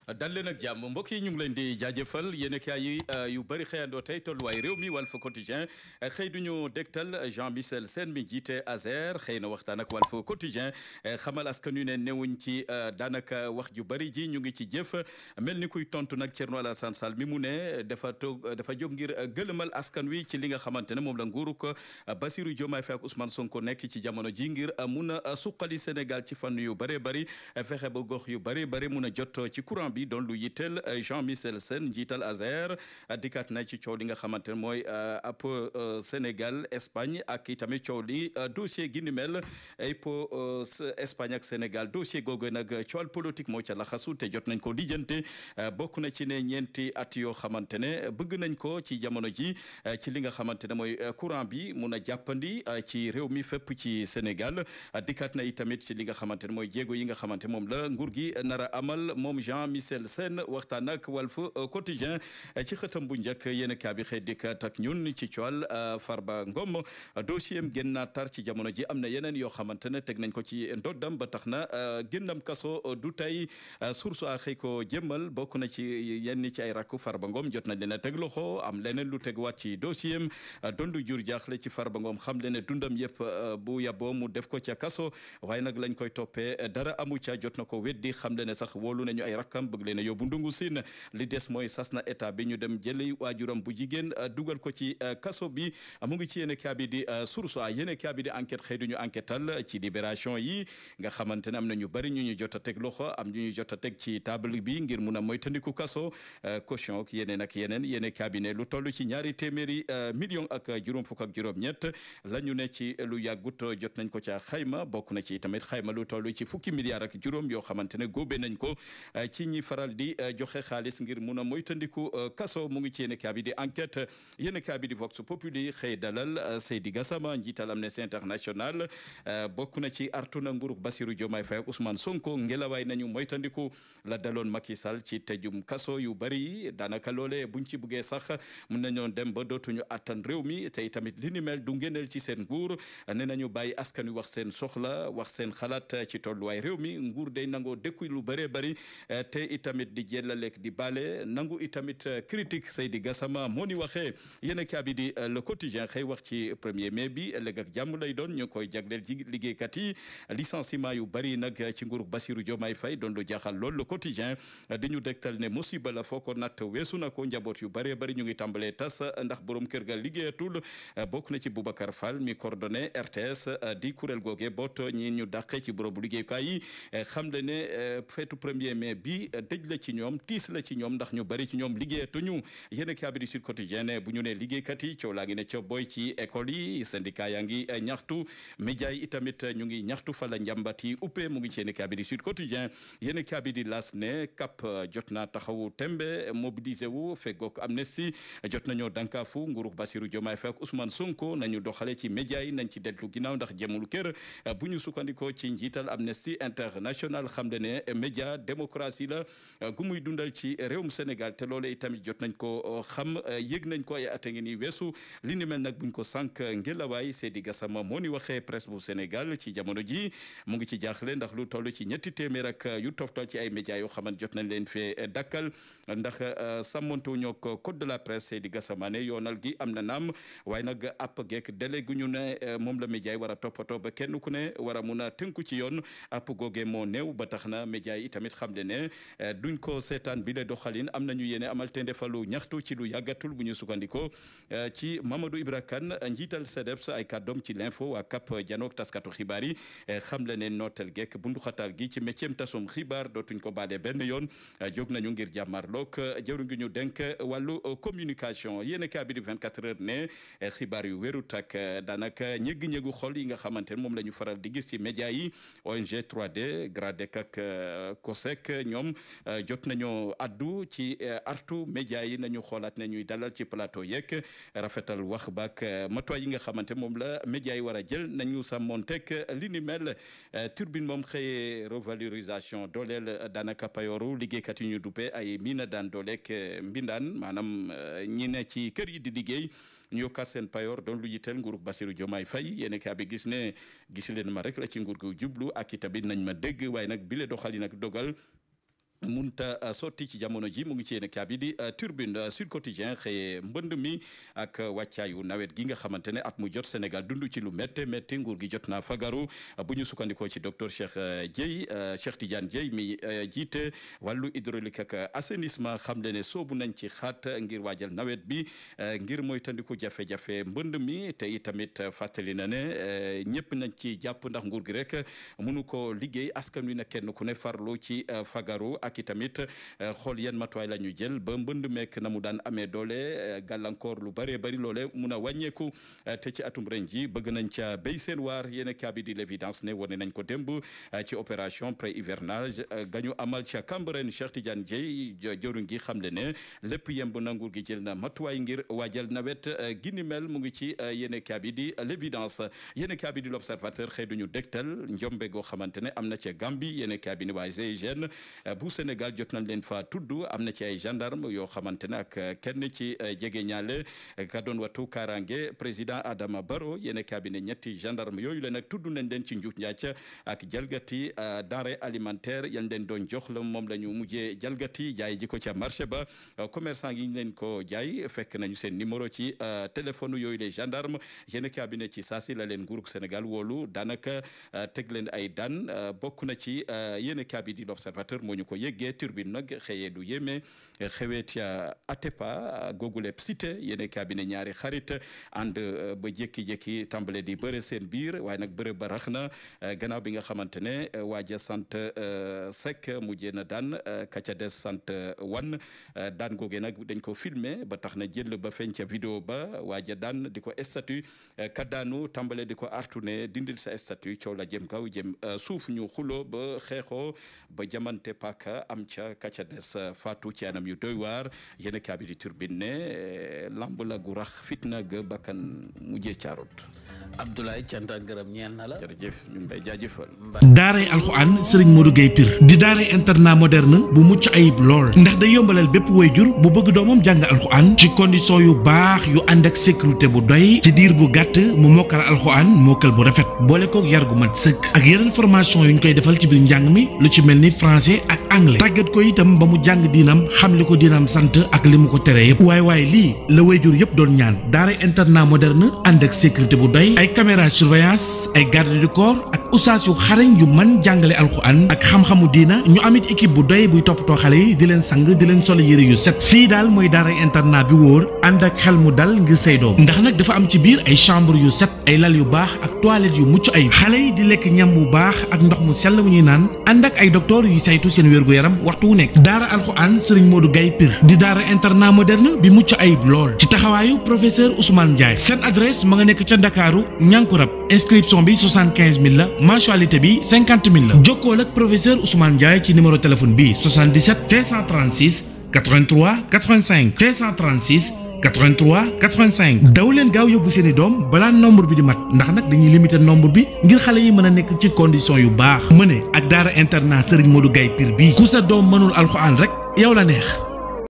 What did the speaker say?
dal leen ak jàmm mbokk yi ñu ngi leen di jaajëfal yéen kaay yi yu bëri xëyandoo tey tolluwaay réew mi Walf Quotidien xëy duñu dégtal Jean-Michel Sène mi jiite ASER xëy na waxtaan ak Walf Quotidien xamal askan wi ne newuñ ci daanaka wax ju bëri ji ñu ngi ci jëf mel ni kuy tontu nag Thierno Alassane Sall mi mu ne dafa jóg ngir gëlëmal askan wi ci li nga xamante ne moom la nguuruk Bassirou Diomaye Faye ak Ousmane Sonko nekk ci jamono ji ngir mun a suqali Sénégal ci fànn yu bëree bëri fexe ba gox yu bëri bëri mun a jot ci courant bi doon lu yitteel Jean-Michel Sène njiital ASER dikkaat na ci coow li nga xamante ne mooy ab Sénégal Espagne ak itamit coow li dossier gi ni mel Espagne ak Sénégal dossier googu nag coowal politique moo ca laxasu te jot nañ ko lijjante bokk na ci ne ñeenti at yoo xamante ne bëgg nañ ko ci jamono ji ci li nga xamante ne mooy courant bi mun a jàppandi ci réew mi fépp ci Sénégal dikkaat na itamit ci li nga xamante ne mooy jéego yi nga xamante moom la nguur gi nara amal moom Jean-Michel Sène waxtaan ak Walf Quotidien ci xëtam bu njëkk yéen kaa bi xëy dikkaat ak ñun ci coowal Farba Ngom dossier am gën naa tar ci jamono ji am na yeneen yoo xamante ne teg nañ ko ci ndoddam ba tax na génnam kaso du tey source a xëy ko jëmmal bokk na ci yenn ci ay rakku Farba Ngom jot nañ leen a teg loxo am leneen lu tegwaat ci dossier am dondu jur jaaxle ci Farba Ngom xam le ne dundam yëpp bu yaboo mu def ko ca kaso waaye nag lañ koy toppee dara amu ca jot na ko weddi xam le ne sax wóolu nañu ay rakkam bëgg leen a yóbbu ndungu siin li des mooy sas na état bi ñu dem jëli waajuram bu jigéen dugal ko ci kaso bi mu ngi ci yéen kaa bi di source a yéen kaa bi di enquête xëy duñu enquêtal ci libération yi nga xamante ne am na ñu bëri ñu ñu jot a teg loxo am ñu ñu jot a teg ci table bi ngir mun a moytandiku kaso caution ak yeneen ak yeneen yéen kaa bi ne lu toll ci ñaari téeméeri million ak juróom fukk ak juróom ñett la ñu ne ci lu yàggut jot nañ ko ca xayma bokk na ci tamit xayma lu toll ci fukki milliards ak juróom yoo xamante ne góobe nañ ko ci ñi faral di joxe xaalis ngir mun a moytandiku kaso mu ngi ci yéen kaa bi di enquête yéen kaa bi di Vox Populi xëy dalal Seydi Gassama njiital Amnesty International bokk na ci artu na nguurug Bassirou Diomaye Faye ak Ousmane Sonko ngelawaay nañu moytandiku la daloon Macky Sall ci tëjum kaso yu bari daanaka loole buñ ci buggee sax mun nañoo dem ba dootuñu attan réew mi tey tamit li ni mel du ngeneel ci seen nguur ne nañu bàyyi askan wi wax seen soxla wax seen xalaat ci tolluwaay réew mi nguur day nangoo dëkku lu bëree bëri te itamit di jëlaleek di bale nangu itamit critique Seydi Gassama moo ni waxee yéen kaa bi di Le Quotidien xëy wax ci 1er mai bi ëllëg ak jàmm lay doon ñu koy jagleel ci liggéeykat yi licenciement yu bari nag ci nguurug Bassirou Diomaye Faye doon lu jaaxal lool Le Quotidien di ñu dégtal ne musiba la foo ko natt weesu na ko njaboot yu bëree bëri ñu ngi tàmbalee tas ndax borom kër ga liggéeyatul bokk na ci Boubacar Fall mi coordonné RTS di kuréel googe boot ñi ñu dàqee ci borobu liggéeykaay yi xam le ne feetu 1er mai bi dëj la ci ñoom tiis la ci ñoom ndax ñu bari ci ñoom liggéeyatuñu yéen kaa bi di Sud Quotidien bu ñu ne liggéeykat yi coow laa ngi ne ca boy ci école yi syndicat yaa ngi ñaxtu média yi itamit ñu ngi ñaxtu fa la njàmbat yi uppee mu ngi ci yéen kaa bi di Sud Quotidien yéen kaa bi di L'As ne CAP jot naa taxawu tembe mobilisé wu feggoog Amnesty jot nañoo dankaafu nguurug Bassirou Diomaye Faye ak Ousmane Sonko nañu doxale ci média yi nañ ci dellu ginnaaw ndax jëmul kër bu ñu sukkandikoo ci njiital Amnesty International xam le ne média démocratie la gu muy dundal ci réewum Sénégal te loole itamit jot nañ ko xam yëg nañ ko ay at a ngi ni weesu li ni mel nag buñ ko sànq ngelawaay Seydi Gassama moo ni waxee presse bu Sénégal ci jamono ji mu ngi ci jaaxle ndax lu toll ci ñetti téeméer ak yu toftal ci ay médias yoo xamante jot nañ leen fee dakkal ndax sàmmontu ñoo ko code de la presse Seydi Gassama ne yoonal gi am na naam waaye nag app geek délai gu ñu ne moom la média yi war a toppatoo ba kenn ku ne war a mun a tënku ci yoon app googe moo néew ba tax na média yi itamit xam le ne duñ ko seetaan bi le doxalin am nañu yéene amal te ndefalu ñaxtu ci lu yàggatul bu ñu sukkandikoo ci Mamadou Ibra Kane njiital CDEPS ay kàddoom ci l'info waa CAP janook taskatu xibaar yi xam le ne nootel geek bunduxatal gi ci métier tasum xibaar dootuñ ko baale benn yoon jóg nañu ngir jàmmarloog jëru ngi ñu denk wàllu communication yéen kaa bi di 24 heures ne xibaar yu wérut ak daanaka ñëgg-ñëgu xol yi nga xamante ne moom la ñu faral di gis ci média yi ONG 3D GRADEC ak COSEC ñoom jot nañoo addu ci artu média yi nañu xoolaat ne ñuy dalal ci plateau yeeg rafetal wax baak matuwaay yi nga xamante moom la média yi war a jël nañu sàmmonteeg li ni mel turbine moom xëyee revalorisation dooleel daanaka payooru liggéeykat yi ñu duppe ay miina daan dooleeg mbindaan maanaam ñi ne ci kër yi di liggéey ñu yokkaat seen payoor doon lu yitteel nguurug Bassirou Diomaye Faye yéen kaa bi gis ne gis leen ma rek la ci nguur gu jublu ak itamit nañ ma dégg waaye nag bile doxali nag dogal munta sotti ci jamono ji mu ngi ci yéen kaabi di Turbine Sud Quotidien xëye mbënd mi ak wàccaayu nawet gi nga xamante ne at mu jot Sénégal dund ci lu métti métti nguur gi jot naa fagaru bu ñu sukkandikoo ci docteur Cheikh Tidiane Dieye mi jiite wàllu hydraulique ak assainissement xam le ne soobu nañ ci xaat ngir waajal nawet bi ngir mooy tandiku jafe-jafe mbënd mi te itamit fàttali na ne ñëpp nañ ci jàpp ndax nguur gi rek mënu ko liggéey askan wi na kenn ku ne farlu ci fagaru ak itamit xool yan matuwaay la ñu jël ba mbënd mekk na mu daan amee doole gàllankoor lu bëree bëri loole mun a wàññeeku te ci atum ren ji bëgg nañ ca béy seen waar yéen kaabi di l'évidence ne wane nañ ko démb ci opération pré hivernage gañu amal ca Cambérène Cheikh Tidiane Dieye jëruñ gi xam le ne lépp yemb na nguur gi jël na matuwaay ngir waajal nawet gi ni mel mu ngi ci yéen kaabi di l'évidence yéen kaabi di l'observateur xëy duñu dégtal njombe goo xamante ne am na ca Gambie yéen kaabi ni waaye GIGN bu Sénégal jot nañ leen fa tudd am na ci ay gendarme yoo xamante ne ak kenn ci jege ñaale ka doon watu kaaraange président Adama Barrow yéen cabinet ñetti gendarme yooyu la nag tudd nañ leen ci njuuj njaac ak jalgati denrée alimentaire yañ leen doon jox la moom la ñu mujjee jalgati jaay ji ko ca marché ba commerçant yi ñu leen ko jaay fekk nañu seen numéro ci téléphone yooyu les gendarmes yéen cabinet ci saasi la leen nguurug Sénégal woolu daanaka teg leen ay daan bokk na ci yéen cabinet di l'observateur moo ñu ko yëggee Turbine nag xëyee du yéeme xewee ca Atepa googule cité yéen cabinet ñaari xarit ànd ba jékki-jékki tàmbale di bëre seen biir waaye nag bëre ba rax na gannaaw bi nga xamante ne waaja sant Seck mujjee na daan ka ca des sant Wan daan googe nag dañ ko filmer ba tax na jël ba feeñ ca vidéo ba waaja daan di ko statut ka daanu tàmbale di ko artu ne dindil sa statut coow la jëm kaw jëm suuf ñu xulo ba xeexoo ba jamante paaka am ca kaca des faatu ci anam yu doy waar yéen kaabi di Turbine ne lamb la gu rax fitna ga bakkan mujjee caarut Abdoulaye cant ak gërëm ñeel na la. jërëjëf ñun bay jaajëfal. daaray alxuraan sëriñ Modou Gueye Pire di daaray internat moderne bu mucc ayib lool ndax day yombalal bépp waajur bu bëgg doomam jàng alxuraan ci condition yu baax yu ànd ak sécurité bu doy ci diir bu gàtt mu mokkal alxuraan mokkal bu rafet boole kook yar gu mat sëkk ak yeneen formation yu ñu koy defal ci biir njàng mi lu ci mel ni français ak anglais tàggat ko itam ba mu jàng diinam xam li ko diinam sant ak li mu ko tere yëpp waaye lii la waajur yëpp doon ñaan daaray internat moderne ànd ak sécurité bu doy ay caméra surveillance ay garde du corps ak ustaas yu xarañ yu mën jàngale alxuraan ak xam-xamu diina ñu amit équipe bu doy buy toppatoo xale yi di leen sang di leen solo yëre yu set fii daal mooy daaray internat bi wóor ànd ak xel mu dal ngir say doom ndax nag dafa am ci biir ay chambre yu set ay lal yu baax ak toilette yu mucc ayib xale yi di lekk ñam bu baax ak ndox mu sell mu ñuy naan ànd ak ay docteur yu saytu seen wér-gu-yaram waxtu wu nekk daara alxuraan sëriñ Modou Gueye Pire di daara internat moderne bi mucc ayib lool ci taxawaayu professeur Ousmane Ndiaye seen adresse ma nga nekk ca Ndakaaru Ñankurab inscription bi 75000 la mensualité bi 50000 la jokkool ak professeur Ousmane Ndiaye ci numéro téléphone bi 77 536 83 85 536 83 85 daw leen gaaw yóbbu seeni doom balaa nombre bi di mat ndax nag dañuy limiter nombre bi ngir xale yi mën a nekk ci condition yu baax mëne ak daara internat Serigne Modou Gueye Pire bii ku sa doom mënul alxuraan rek yow la neex.